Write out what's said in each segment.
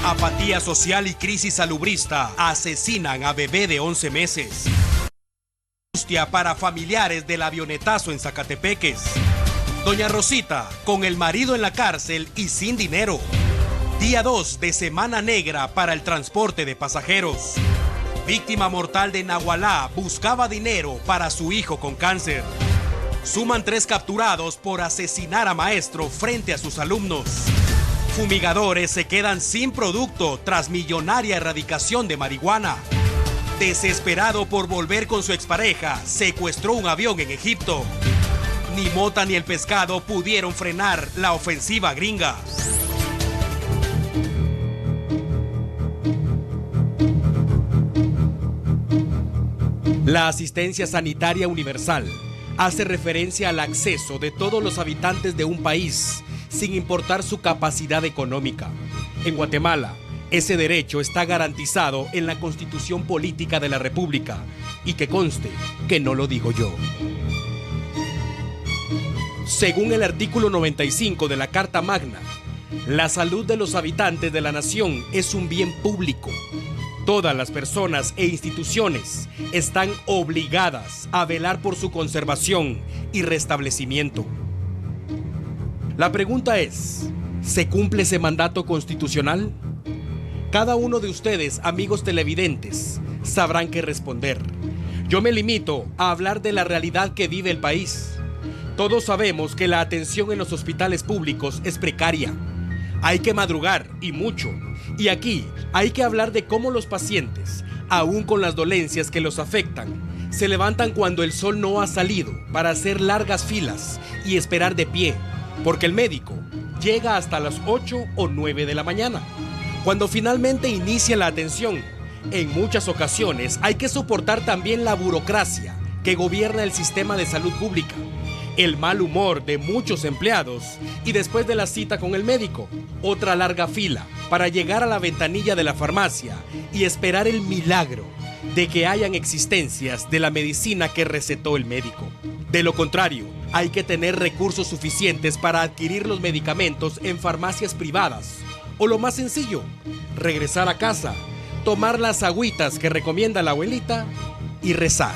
Apatía social y crisis salubrista asesinan a bebé de 11 meses. Angustia para familiares del avionetazo en Zacatepeques. Doña Rosita, con el marido en la cárcel y sin dinero. Día 2 de Semana Negra para el transporte de pasajeros. Víctima mortal de Nahualá buscaba dinero para su hijo con cáncer. Suman 3 capturados por asesinar a maestro frente a sus alumnos. Fumigadores se quedan sin producto tras millonaria erradicación de marihuana. Desesperado por volver con su expareja, secuestró un avión en Egipto. Ni mota ni el pescado pudieron frenar la ofensiva gringa. La asistencia sanitaria universal hace referencia al acceso de todos los habitantes de un país, sin importar su capacidad económica. En Guatemala, ese derecho está garantizado en la Constitución Política de la República, y que conste que no lo digo yo. Según el artículo 95 de la Carta Magna, la salud de los habitantes de la nación es un bien público. Todas las personas e instituciones están obligadas a velar por su conservación y restablecimiento. La pregunta es, ¿se cumple ese mandato constitucional? Cada uno de ustedes, amigos televidentes, sabrán qué responder. Yo me limito a hablar de la realidad que vive el país. Todos sabemos que la atención en los hospitales públicos es precaria. Hay que madrugar, y mucho. Y aquí hay que hablar de cómo los pacientes, aún con las dolencias que los afectan, se levantan cuando el sol no ha salido para hacer largas filas y esperar de pie, porque el médico llega hasta las 8 o 9 de la mañana. Cuando finalmente inicia la atención, en muchas ocasiones hay que soportar también la burocracia que gobierna el sistema de salud pública, el mal humor de muchos empleados y después de la cita con el médico, otra larga fila para llegar a la ventanilla de la farmacia y esperar el milagro de que hayan existencias de la medicina que recetó el médico. De lo contrario, hay que tener recursos suficientes para adquirir los medicamentos en farmacias privadas. O lo más sencillo, regresar a casa, tomar las agüitas que recomienda la abuelita y rezar.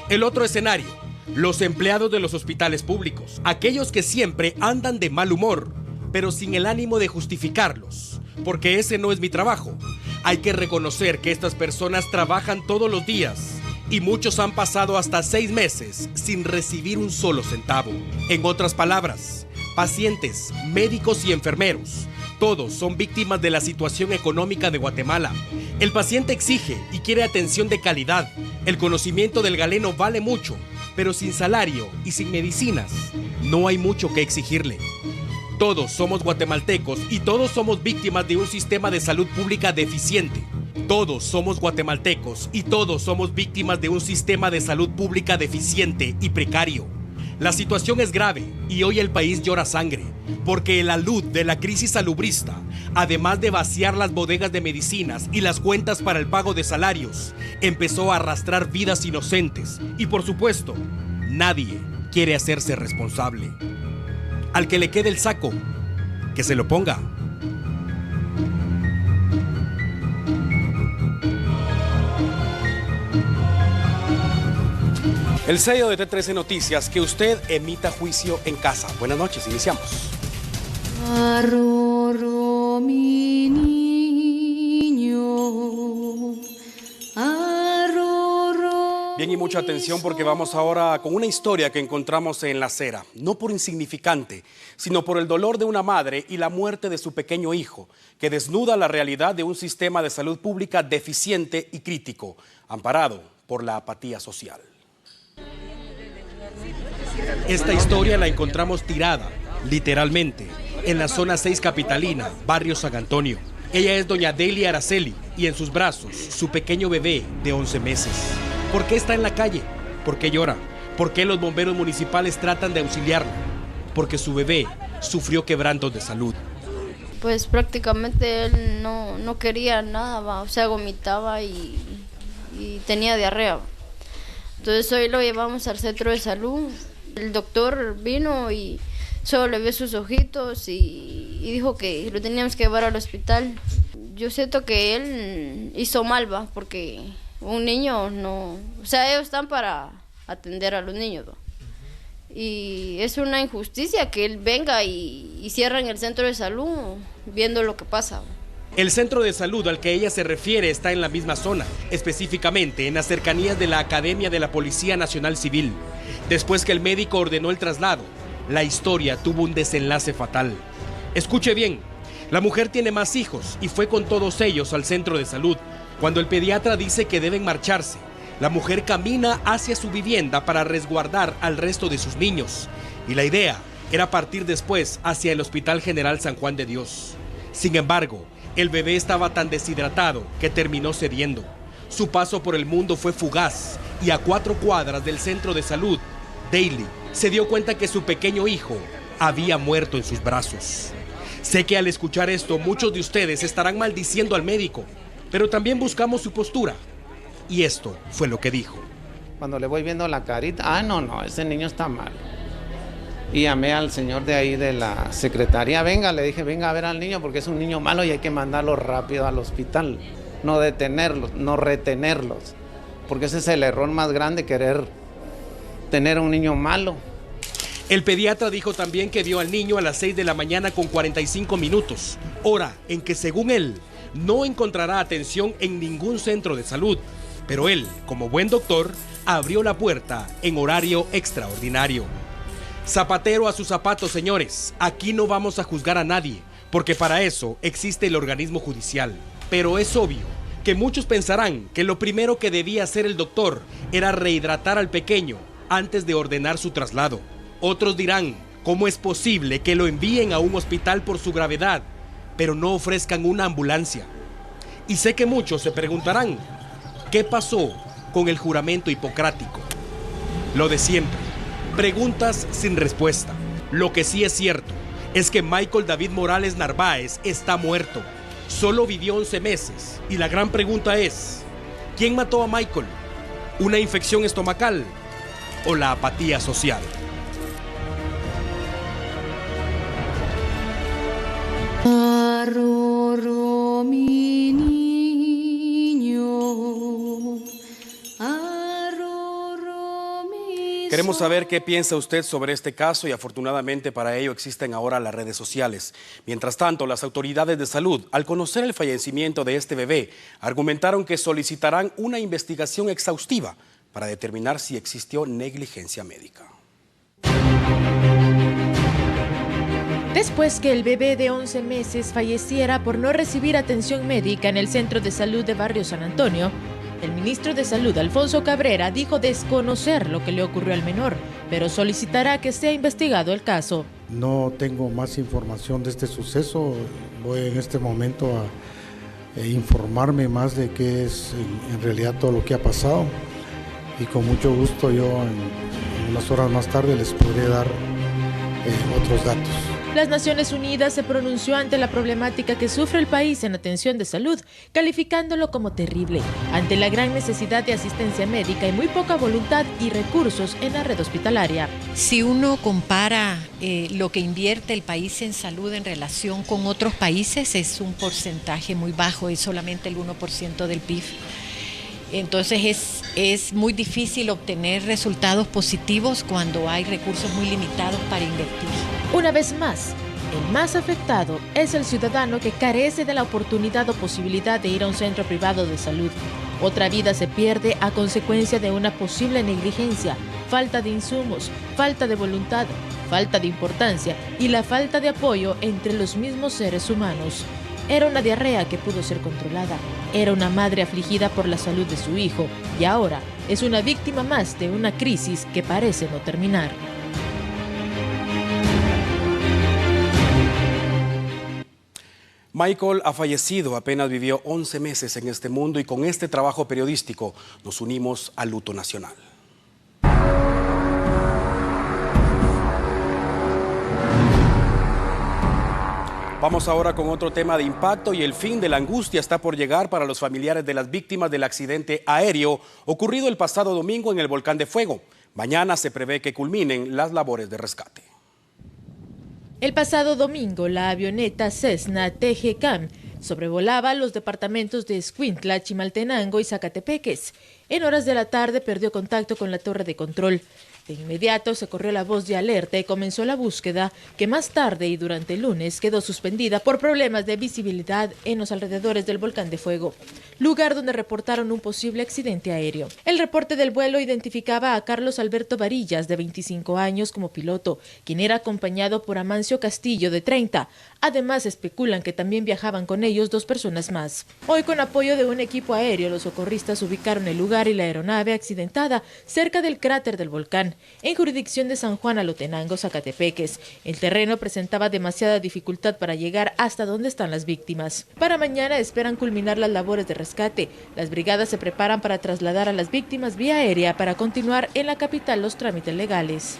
El otro escenario, los empleados de los hospitales públicos, aquellos que siempre andan de mal humor, pero sin el ánimo de justificarlos, porque ese no es mi trabajo. Hay que reconocer que estas personas trabajan todos los días y muchos han pasado hasta 6 meses sin recibir un solo centavo. En otras palabras, pacientes, médicos y enfermeros, todos son víctimas de la situación económica de Guatemala. El paciente exige y quiere atención de calidad. El conocimiento del galeno vale mucho, pero sin salario y sin medicinas, no hay mucho que exigirle. Todos somos guatemaltecos y todos somos víctimas de un sistema de salud pública deficiente. Todos somos guatemaltecos y todos somos víctimas de un sistema de salud pública deficiente y precario. La situación es grave y hoy el país llora sangre, porque la luz de la crisis salubrista, además de vaciar las bodegas de medicinas y las cuentas para el pago de salarios, empezó a arrastrar vidas inocentes y, por supuesto, nadie quiere hacerse responsable. Al que le quede el saco, que se lo ponga. El sello de T13 Noticias, que usted emita juicio en casa. Buenas noches, iniciamos. Arroro, mi niño, arroro. Bien, y mucha atención porque vamos ahora con una historia que encontramos en la acera. No por insignificante, sino por el dolor de una madre y la muerte de su pequeño hijo, que desnuda la realidad de un sistema de salud pública deficiente y crítico, amparado por la apatía social. Esta historia la encontramos tirada, literalmente, en la zona 6 capitalina, barrio San Antonio. Ella es doña Delia Araceli y en sus brazos su pequeño bebé de 11 meses. ¿Por qué está en la calle? ¿Por qué llora? ¿Por qué los bomberos municipales tratan de auxiliarla? Porque su bebé sufrió quebrantos de salud. Pues prácticamente él no quería nada, o sea, vomitaba y tenía diarrea. Entonces hoy lo llevamos al centro de salud. El doctor vino y solo le ve sus ojitos y y dijo que lo teníamos que llevar al hospital. Yo siento que él hizo mal, ¿va? Porque un niño no... O sea, ellos están para atender a los niños, ¿va? Y es una injusticia que él venga y cierren el centro de salud viendo lo que pasa, ¿va? El centro de salud al que ella se refiere está en la misma zona, específicamente en las cercanías de la Academia de la Policía Nacional Civil. Después que el médico ordenó el traslado, la historia tuvo un desenlace fatal. Escuche bien, la mujer tiene más hijos y fue con todos ellos al centro de salud. Cuando el pediatra dice que deben marcharse, la mujer camina hacia su vivienda para resguardar al resto de sus niños. Y la idea era partir después hacia el Hospital General San Juan de Dios. Sin embargo, el bebé estaba tan deshidratado que terminó cediendo. Su paso por el mundo fue fugaz y a 4 cuadras del centro de salud, Daily se dio cuenta que su pequeño hijo había muerto en sus brazos. Sé que al escuchar esto muchos de ustedes estarán maldiciendo al médico, pero también buscamos su postura. Y esto fue lo que dijo. Cuando le voy viendo la carita, no, ese niño está mal. Y llamé al señor de ahí de la secretaría, le dije, venga a ver al niño porque es un niño malo y hay que mandarlo rápido al hospital. No detenerlos, no retenerlos. Porque ese es el error más grande, querer tener a un niño malo. El pediatra dijo también que vio al niño a las 6 de la mañana con 45 minutos, hora en que según él no encontrará atención en ningún centro de salud. Pero él, como buen doctor, abrió la puerta en horario extraordinario. Zapatero a sus zapatos, señores. Aquí no vamos a juzgar a nadie, porque para eso existe el organismo judicial. Pero es obvio que muchos pensarán que lo primero que debía hacer el doctor era rehidratar al pequeño antes de ordenar su traslado. Otros dirán, ¿cómo es posible que lo envíen a un hospital por su gravedad, pero no ofrezcan una ambulancia? Y sé que muchos se preguntarán, ¿qué pasó con el juramento hipocrático? Lo de siempre. Preguntas sin respuesta. Lo que sí es cierto es que Michael David Morales Narváez está muerto. Solo vivió 11 meses. Y la gran pregunta es, ¿quién mató a Michael? ¿Una infección estomacal o la apatía social? Arroro, mi niño. Queremos saber qué piensa usted sobre este caso y afortunadamente para ello existen ahora las redes sociales. Mientras tanto, las autoridades de salud, al conocer el fallecimiento de este bebé, argumentaron que solicitarán una investigación exhaustiva para determinar si existió negligencia médica. Después que el bebé de 11 meses falleciera por no recibir atención médica en el Centro de Salud de Barrio San Antonio, el ministro de Salud, Alfonso Cabrera, dijo desconocer lo que le ocurrió al menor, pero solicitará que sea investigado el caso. No tengo más información de este suceso. Voy en este momento a informarme más de qué es en realidad todo lo que ha pasado. Y con mucho gusto yo en unas horas más tarde les podré dar otros datos. Las Naciones Unidas se pronunció ante la problemática que sufre el país en atención de salud, calificándolo como terrible, ante la gran necesidad de asistencia médica y muy poca voluntad y recursos en la red hospitalaria. Si uno compara lo que invierte el país en salud en relación con otros países, es un porcentaje muy bajo, es solamente el 1% del PIB. Entonces es muy difícil obtener resultados positivos cuando hay recursos muy limitados para invertir. Una vez más, el más afectado es el ciudadano que carece de la oportunidad o posibilidad de ir a un centro privado de salud. Otra vida se pierde a consecuencia de una posible negligencia, falta de insumos, falta de voluntad, falta de importancia y la falta de apoyo entre los mismos seres humanos. Era una diarrea que pudo ser controlada. Era una madre afligida por la salud de su hijo y ahora es una víctima más de una crisis que parece no terminar. Michael ha fallecido, apenas vivió 11 meses en este mundo y con este trabajo periodístico nos unimos al luto nacional. Vamos ahora con otro tema de impacto y el fin de la angustia está por llegar para los familiares de las víctimas del accidente aéreo ocurrido el pasado domingo en el Volcán de Fuego. Mañana se prevé que culminen las labores de rescate. El pasado domingo, la avioneta Cessna TGCAM sobrevolaba los departamentos de Escuintla, Chimaltenango y Zacatepeques. En horas de la tarde perdió contacto con la torre de control. De inmediato se corrió la voz de alerta y comenzó la búsqueda, que más tarde y durante el lunes quedó suspendida por problemas de visibilidad en los alrededores del volcán de fuego, lugar donde reportaron un posible accidente aéreo. El reporte del vuelo identificaba a Carlos Alberto Varillas, de 25 años, como piloto, quien era acompañado por Amancio Castillo, de 30. Además, especulan que también viajaban con ellos 2 personas más. Hoy, con apoyo de un equipo aéreo, los socorristas ubicaron el lugar y la aeronave accidentada cerca del cráter del volcán, en jurisdicción de San Juan Alotenango, Zacatepeques. El terreno presentaba demasiada dificultad para llegar hasta donde están las víctimas. Para mañana esperan culminar las labores de rescate. Las brigadas se preparan para trasladar a las víctimas vía aérea para continuar en la capital los trámites legales.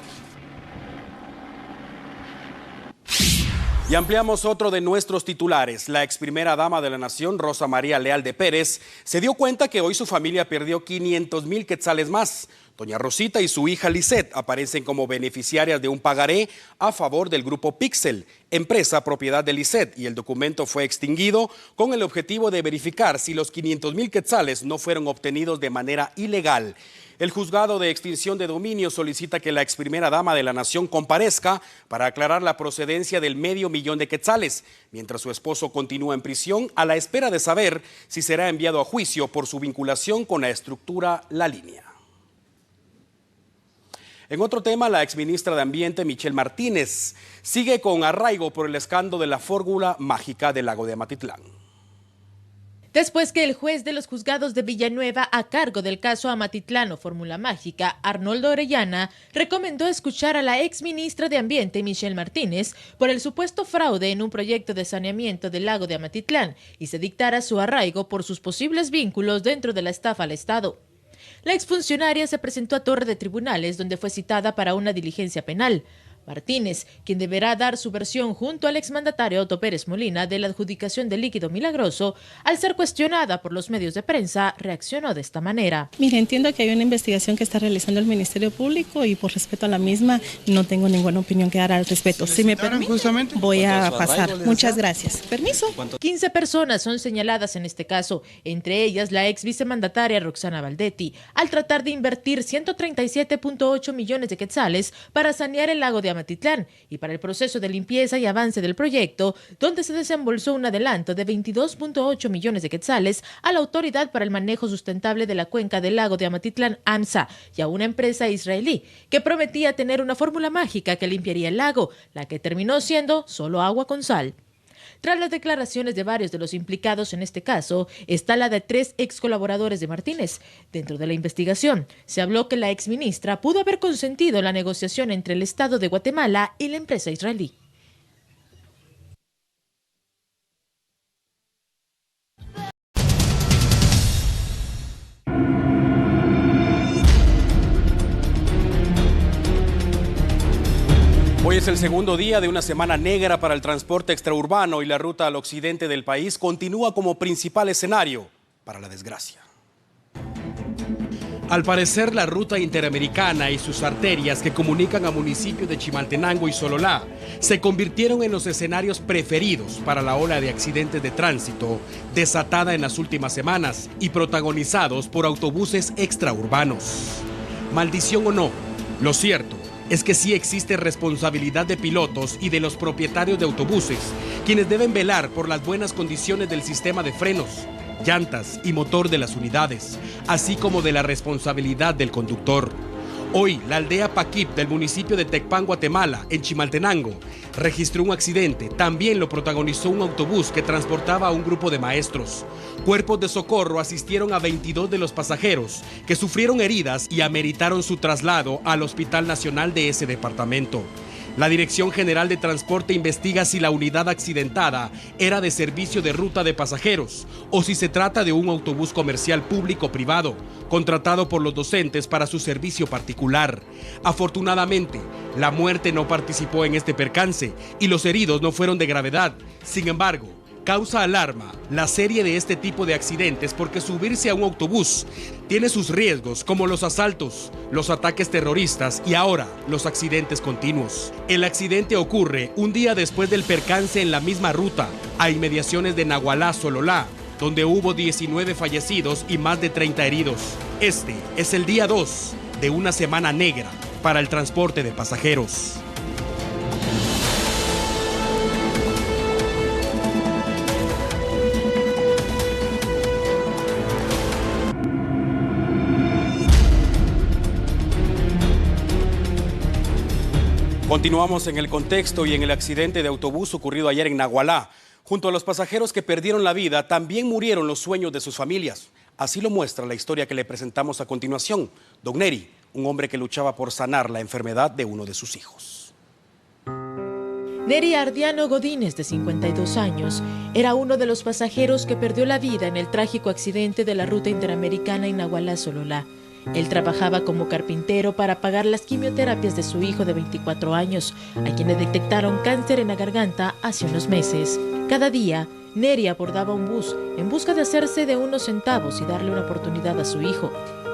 Y ampliamos otro de nuestros titulares. La ex primera dama de la nación, Rosa María Leal de Pérez, se dio cuenta que hoy su familia perdió 500,000 quetzales más. Doña Rosita y su hija Lisette aparecen como beneficiarias de un pagaré a favor del grupo Pixel, empresa propiedad de Lisette, y el documento fue extinguido con el objetivo de verificar si los 500,000 quetzales no fueron obtenidos de manera ilegal. El juzgado de extinción de dominio solicita que la ex primera dama de la nación comparezca para aclarar la procedencia del $500,000 de quetzales, mientras su esposo continúa en prisión a la espera de saber si será enviado a juicio por su vinculación con la estructura La Línea. En otro tema, la exministra de Ambiente, Michelle Martínez, sigue con arraigo por el escándalo de la fórmula mágica del lago de Amatitlán. Después que el juez de los juzgados de Villanueva a cargo del caso Amatitlán o Fórmula Mágica, Arnoldo Orellana, recomendó escuchar a la exministra de Ambiente, Michelle Martínez, por el supuesto fraude en un proyecto de saneamiento del lago de Amatitlán y se dictara su arraigo por sus posibles vínculos dentro de la estafa al Estado. La exfuncionaria se presentó a Torre de Tribunales, donde fue citada para una diligencia penal. Martínez, quien deberá dar su versión junto al exmandatario Otto Pérez Molina de la adjudicación del líquido milagroso, al ser cuestionada por los medios de prensa, reaccionó de esta manera. Mire, entiendo que hay una investigación que está realizando el Ministerio Público y por respeto a la misma no tengo ninguna opinión que dar al respecto. Si me permite, voy a pasar. Muchas gracias. ¿Permiso? 15 personas son señaladas en este caso, entre ellas la ex vicemandataria Roxana Valdetti, al tratar de invertir 137.8 millones de quetzales para sanear el lago de Amatitlán y para el proceso de limpieza y avance del proyecto, donde se desembolsó un adelanto de 22.8 millones de quetzales a la Autoridad para el Manejo Sustentable de la Cuenca del Lago de Amatitlán, AMSA, y a una empresa israelí que prometía tener una fórmula mágica que limpiaría el lago, la que terminó siendo solo agua con sal. Tras las declaraciones de varios de los implicados en este caso, está la de 3 ex colaboradores de Martínez. Dentro de la investigación, se habló que la exministra pudo haber consentido la negociación entre el Estado de Guatemala y la empresa israelí. Hoy es el segundo día de una semana negra para el transporte extraurbano y la ruta al occidente del país continúa como principal escenario para la desgracia. Al parecer, la ruta interamericana y sus arterias que comunican a municipios de Chimaltenango y Sololá se convirtieron en los escenarios preferidos para la ola de accidentes de tránsito desatada en las últimas semanas y protagonizados por autobuses extraurbanos. Maldición o no, lo cierto es que sí existe responsabilidad de pilotos y de los propietarios de autobuses, quienes deben velar por las buenas condiciones del sistema de frenos, llantas y motor de las unidades, así como de la responsabilidad del conductor. Hoy, la aldea Paquip del municipio de Tecpan, Guatemala, en Chimaltenango, registró un accidente. También lo protagonizó un autobús que transportaba a un grupo de maestros. Cuerpos de socorro asistieron a 22 de los pasajeros que sufrieron heridas y ameritaron su traslado al Hospital Nacional de ese departamento. La Dirección General de Transporte investiga si la unidad accidentada era de servicio de ruta de pasajeros o si se trata de un autobús comercial público-privado contratado por los docentes para su servicio particular. Afortunadamente, la muerte no participó en este percance y los heridos no fueron de gravedad. Sin embargo, Causa alarma la serie de este tipo de accidentes porque subirse a un autobús tiene sus riesgos, como los asaltos, los ataques terroristas y ahora los accidentes continuos. El accidente ocurre un día después del percance en la misma ruta, a inmediaciones de Nagualá, Sololá, donde hubo 19 fallecidos y más de 30 heridos. Este es el día 2 de una semana negra para el transporte de pasajeros. Continuamos en el contexto y en el accidente de autobús ocurrido ayer en Nagualá. Junto a los pasajeros que perdieron la vida, también murieron los sueños de sus familias. Así lo muestra la historia que le presentamos a continuación. Don Neri, un hombre que luchaba por sanar la enfermedad de uno de sus hijos. Neri Ardiano Godínez, de 52 años, era uno de los pasajeros que perdió la vida en el trágico accidente de la ruta interamericana en Nagualá, Sololá. Él trabajaba como carpintero para pagar las quimioterapias de su hijo de 24 años, a quien le detectaron cáncer en la garganta hace unos meses. Cada día, Neri abordaba un bus en busca de hacerse de unos centavos y darle una oportunidad a su hijo.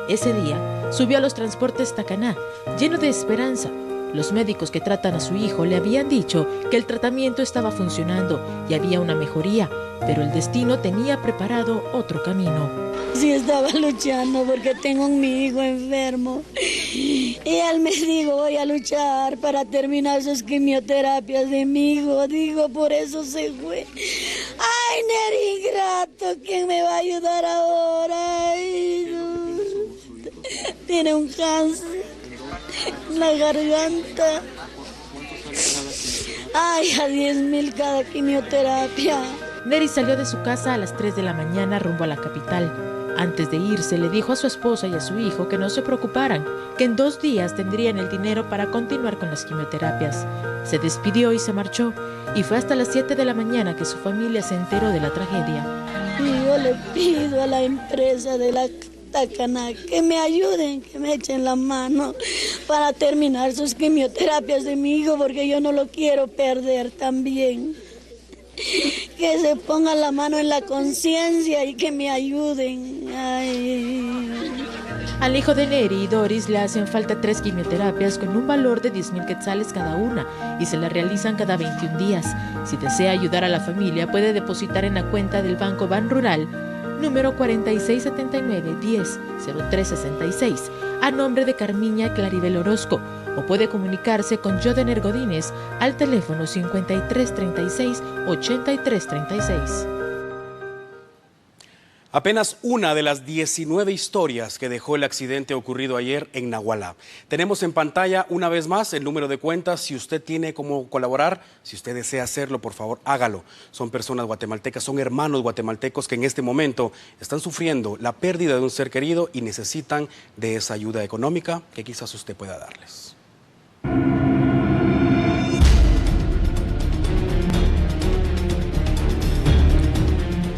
Ese día, subió a los transportes Tacaná, lleno de esperanza. Los médicos que tratan a su hijo le habían dicho que el tratamiento estaba funcionando y había una mejoría, pero el destino tenía preparado otro camino. Sí, estaba luchando porque tengo a mi hijo enfermo y él me dijo, voy a luchar para terminar sus quimioterapias de mi hijo. Digo, por eso se fue. Ay, Neri, ingrato, ¿quién me va a ayudar ahora? Ay, no. Tiene un cáncer en la garganta. Ay, a 10,000 cada quimioterapia. Neri salió de su casa a las 3 de la mañana rumbo a la capital. Antes de irse, le dijo a su esposa y a su hijo que no se preocuparan, que en 2 días tendrían el dinero para continuar con las quimioterapias. Se despidió y se marchó, y fue hasta las 7 de la mañana que su familia se enteró de la tragedia. Y yo le pido a la empresa de la Tacaná que me ayuden, que me echen la mano para terminar sus quimioterapias de mi hijo, porque yo no lo quiero perder también. Que se pongan la mano en la conciencia y que me ayuden. Ay. Al hijo de Neri y Doris le hacen falta 3 quimioterapias con un valor de 10,000 quetzales cada una y se la realizan cada 21 días. Si desea ayudar a la familia, puede depositar en la cuenta del Banco Ban Rural, número 4679-10-0366, a nombre de Carmiña Claribel Orozco, o puede comunicarse con Jodener Godínez al teléfono 5336-8336. Apenas una de las 19 historias que dejó el accidente ocurrido ayer en Nagualá. Tenemos en pantalla una vez más el número de cuentas. Si usted tiene cómo colaborar, si usted desea hacerlo, por favor, hágalo. Son personas guatemaltecas, son hermanos guatemaltecos que en este momento están sufriendo la pérdida de un ser querido y necesitan de esa ayuda económica que quizás usted pueda darles.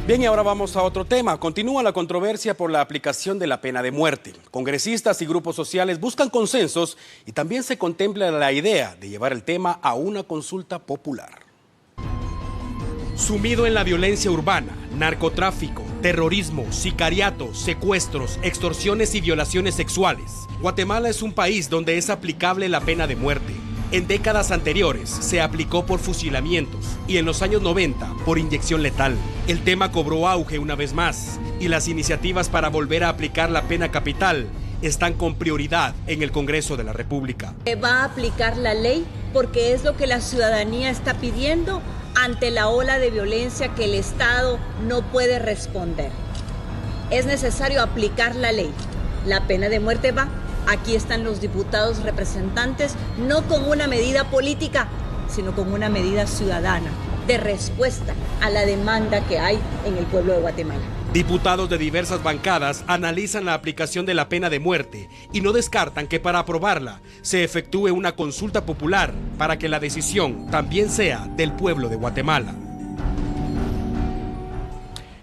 Bien, y ahora vamos a otro tema. Continúa la controversia por la aplicación de la pena de muerte. Congresistas y grupos sociales buscan consensos y también se contempla la idea de llevar el tema a una consulta popular. Sumido en la violencia urbana, narcotráfico, terrorismo, sicariato, secuestros, extorsiones y violaciones sexuales, Guatemala es un país donde es aplicable la pena de muerte. En décadas anteriores se aplicó por fusilamientos y en los años 90 por inyección letal. El tema cobró auge una vez más y las iniciativas para volver a aplicar la pena capital están con prioridad en el Congreso de la República. Va a aplicar la ley porque es lo que la ciudadanía está pidiendo ante la ola de violencia que el Estado no puede responder. Es necesario aplicar la ley. La pena de muerte va. Aquí están los diputados representantes, no con una medida política, sino con una medida ciudadana, de respuesta a la demanda que hay en el pueblo de Guatemala. Diputados de diversas bancadas analizan la aplicación de la pena de muerte y no descartan que para aprobarla se efectúe una consulta popular para que la decisión también sea del pueblo de Guatemala.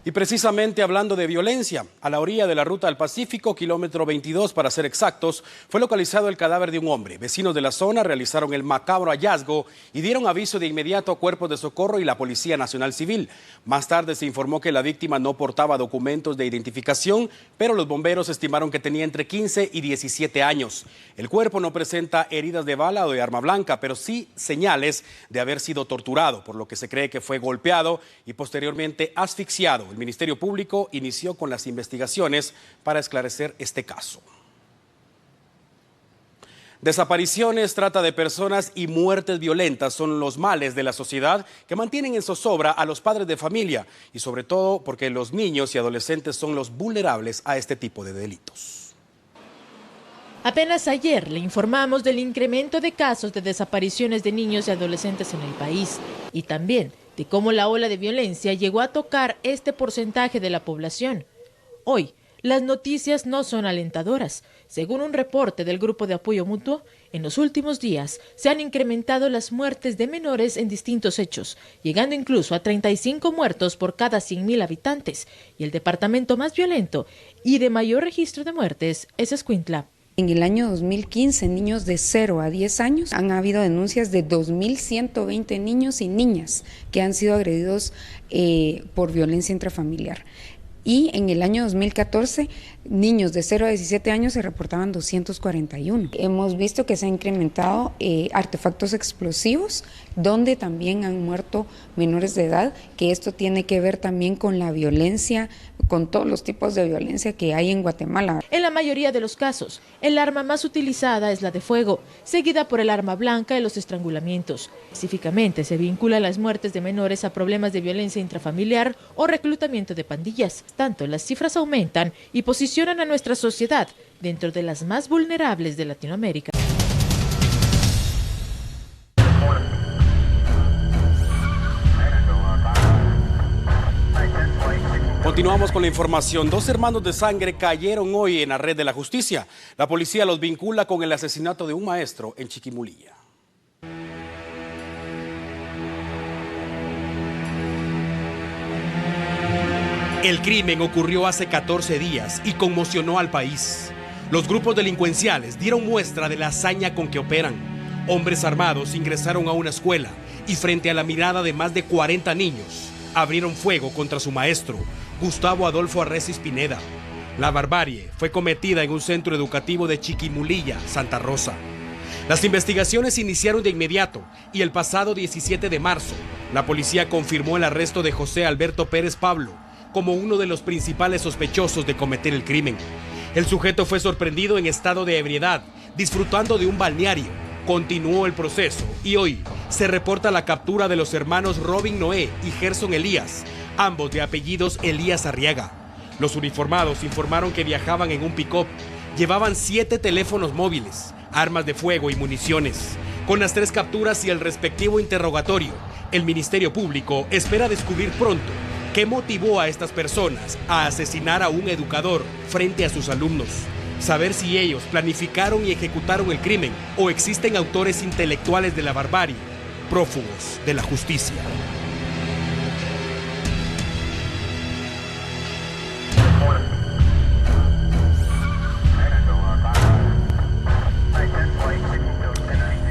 Y precisamente hablando de violencia, a la orilla de la Ruta del Pacífico, kilómetro 22 para ser exactos, fue localizado el cadáver de un hombre. Vecinos de la zona realizaron el macabro hallazgo y dieron aviso de inmediato a cuerpos de socorro y la Policía Nacional Civil. Más tarde se informó que la víctima no portaba documentos de identificación, pero los bomberos estimaron que tenía entre 15 y 17 años. El cuerpo no presenta heridas de bala o de arma blanca, pero sí señales de haber sido torturado, por lo que se cree que fue golpeado y posteriormente asfixiado. El Ministerio Público inició con las investigaciones para esclarecer este caso. Desapariciones, trata de personas y muertes violentas son los males de la sociedad que mantienen en zozobra a los padres de familia y sobre todo porque los niños y adolescentes son los vulnerables a este tipo de delitos. Apenas ayer le informamos del incremento de casos de desapariciones de niños y adolescentes en el país y también de cómo la ola de violencia llegó a tocar este porcentaje de la población. Hoy, las noticias no son alentadoras. Según un reporte del Grupo de Apoyo Mutuo, en los últimos días se han incrementado las muertes de menores en distintos hechos, llegando incluso a 35 muertos por cada 100.000 habitantes. Y el departamento más violento y de mayor registro de muertes es Escuintla. En el año 2015, niños de 0 a 10 años, han habido denuncias de 2.120 niños y niñas que han sido agredidos por violencia intrafamiliar. Y en el año 2014, niños de 0 a 17 años se reportaban 241. Hemos visto que se han incrementado artefactos explosivos, donde también han muerto menores de edad, que esto tiene que ver también con la violencia, con todos los tipos de violencia que hay en Guatemala. En la mayoría de los casos, el arma más utilizada es la de fuego, seguida por el arma blanca y los estrangulamientos. Específicamente se vincula las muertes de menores a problemas de violencia intrafamiliar o reclutamiento de pandillas. Tanto las cifras aumentan y posicionan a nuestra sociedad dentro de las más vulnerables de Latinoamérica. Continuamos con la información. 2 hermanos de sangre cayeron hoy en la red de la justicia. La policía los vincula con el asesinato de un maestro en Chiquimulilla. El crimen ocurrió hace 14 días y conmocionó al país. Los grupos delincuenciales dieron muestra de la hazaña con que operan. Hombres armados ingresaron a una escuela y frente a la mirada de más de 40 niños, abrieron fuego contra su maestro, Gustavo Adolfo Arrecis Pineda. La barbarie fue cometida en un centro educativo de Chiquimulilla, Santa Rosa. Las investigaciones iniciaron de inmediato y el pasado 17 de marzo, la policía confirmó el arresto de José Alberto Pérez Pablo como uno de los principales sospechosos de cometer el crimen. El sujeto fue sorprendido en estado de ebriedad, disfrutando de un balneario. Continuó el proceso y hoy se reporta la captura de los hermanos Robin Noé y Gerson Elías, ambos de apellidos Elías Arriaga. Los uniformados informaron que viajaban en un pick-up, llevaban 7 teléfonos móviles, armas de fuego y municiones. Con las 3 capturas y el respectivo interrogatorio, el Ministerio Público espera descubrir pronto qué motivó a estas personas a asesinar a un educador frente a sus alumnos. Saber si ellos planificaron y ejecutaron el crimen o existen autores intelectuales de la barbarie, prófugos de la justicia.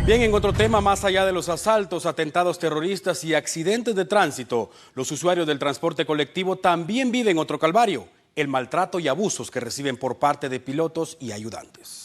Bien, en otro tema, más allá de los asaltos, atentados terroristas y accidentes de tránsito, los usuarios del transporte colectivo también viven otro calvario: el maltrato y abusos que reciben por parte de pilotos y ayudantes.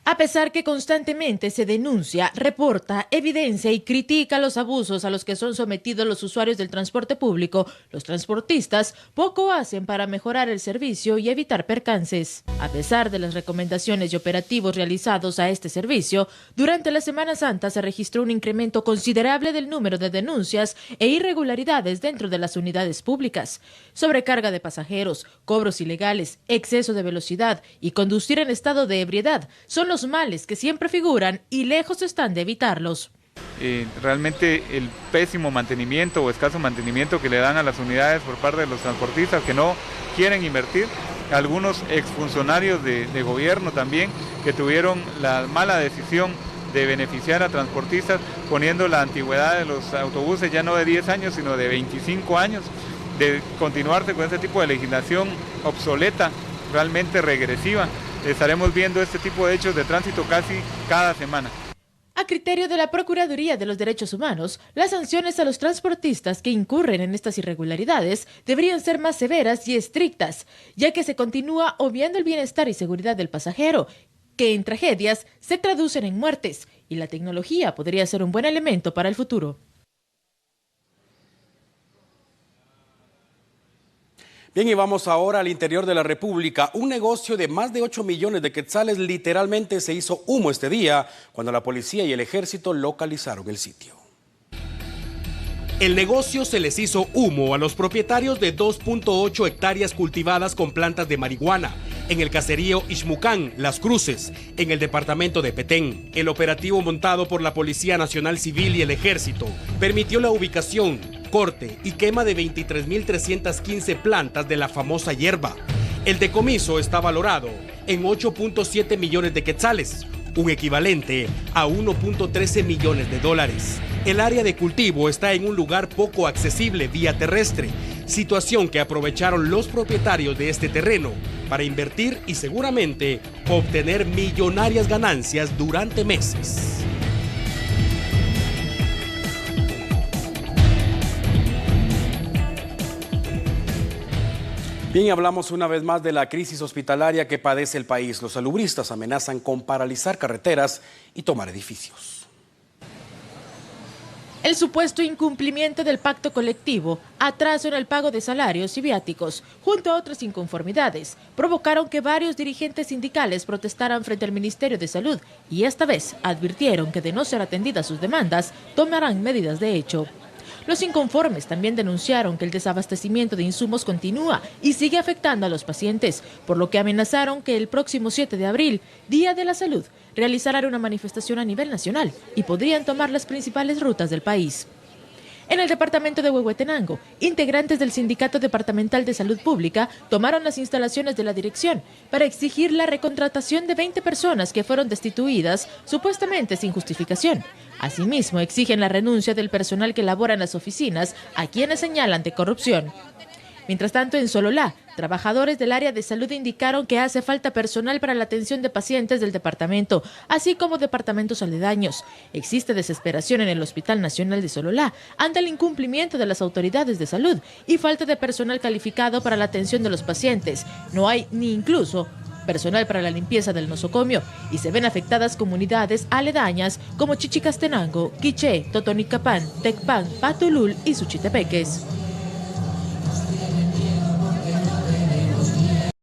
A pesar que constantemente se denuncia, reporta, evidencia y critica los abusos a los que son sometidos los usuarios del transporte público, los transportistas poco hacen para mejorar el servicio y evitar percances. A pesar de las recomendaciones y operativos realizados a este servicio, durante la Semana Santa se registró un incremento considerable del número de denuncias e irregularidades dentro de las unidades públicas. Sobrecarga de pasajeros, cobros ilegales, exceso de velocidad y conducir en estado de ebriedad son los males que siempre figuran y lejos están de evitarlos. Realmente el pésimo mantenimiento o escaso mantenimiento que le dan a las unidades por parte de los transportistas que no quieren invertir, algunos exfuncionarios de gobierno también que tuvieron la mala decisión de beneficiar a transportistas poniendo la antigüedad de los autobuses ya no de 10 años sino de 25 años de continuarse con este tipo de legislación obsoleta, realmente regresiva, estaremos viendo este tipo de hechos de tránsito casi cada semana. A criterio de la Procuraduría de los Derechos Humanos, las sanciones a los transportistas que incurren en estas irregularidades deberían ser más severas y estrictas, ya que se continúa obviando el bienestar y seguridad del pasajero, que en tragedias se traducen en muertes, y la tecnología podría ser un buen elemento para el futuro. Bien, y vamos ahora al interior de la República. Un negocio de más de 8 millones de quetzales literalmente se hizo humo este día cuando la policía y el ejército localizaron el sitio. El negocio se les hizo humo a los propietarios de 2.8 hectáreas cultivadas con plantas de marihuana en el caserío Ixmucán, Las Cruces, en el departamento de Petén. El operativo montado por la Policía Nacional Civil y el Ejército permitió la ubicación, corte y quema de 23.315 plantas de la famosa hierba. El decomiso está valorado en 8.7 millones de quetzales, un equivalente a 1.13 millones de dólares. El área de cultivo está en un lugar poco accesible vía terrestre, situación que aprovecharon los propietarios de este terreno para invertir y seguramente obtener millonarias ganancias durante meses. Bien, hablamos una vez más de la crisis hospitalaria que padece el país. Los salubristas amenazan con paralizar carreteras y tomar edificios. El supuesto incumplimiento del pacto colectivo, atraso en el pago de salarios y viáticos, junto a otras inconformidades, provocaron que varios dirigentes sindicales protestaran frente al Ministerio de Salud y esta vez advirtieron que de no ser atendidas sus demandas, tomarán medidas de hecho. Los inconformes también denunciaron que el desabastecimiento de insumos continúa y sigue afectando a los pacientes, por lo que amenazaron que el próximo 7 de abril, Día de la Salud, realizarán una manifestación a nivel nacional y podrían tomar las principales rutas del país. En el departamento de Huehuetenango, integrantes del Sindicato Departamental de Salud Pública tomaron las instalaciones de la dirección para exigir la recontratación de 20 personas que fueron destituidas supuestamente sin justificación. Asimismo, exigen la renuncia del personal que labora en las oficinas, a quienes señalan de corrupción. Mientras tanto, en Sololá, trabajadores del área de salud indicaron que hace falta personal para la atención de pacientes del departamento, así como departamentos aledaños. Existe desesperación en el Hospital Nacional de Sololá ante el incumplimiento de las autoridades de salud y falta de personal calificado para la atención de los pacientes. No hay ni incluso personal para la limpieza del nosocomio y se ven afectadas comunidades aledañas como Chichicastenango, Quiché, Totonicapán, Tecpan, Patulul y Suchitepeques.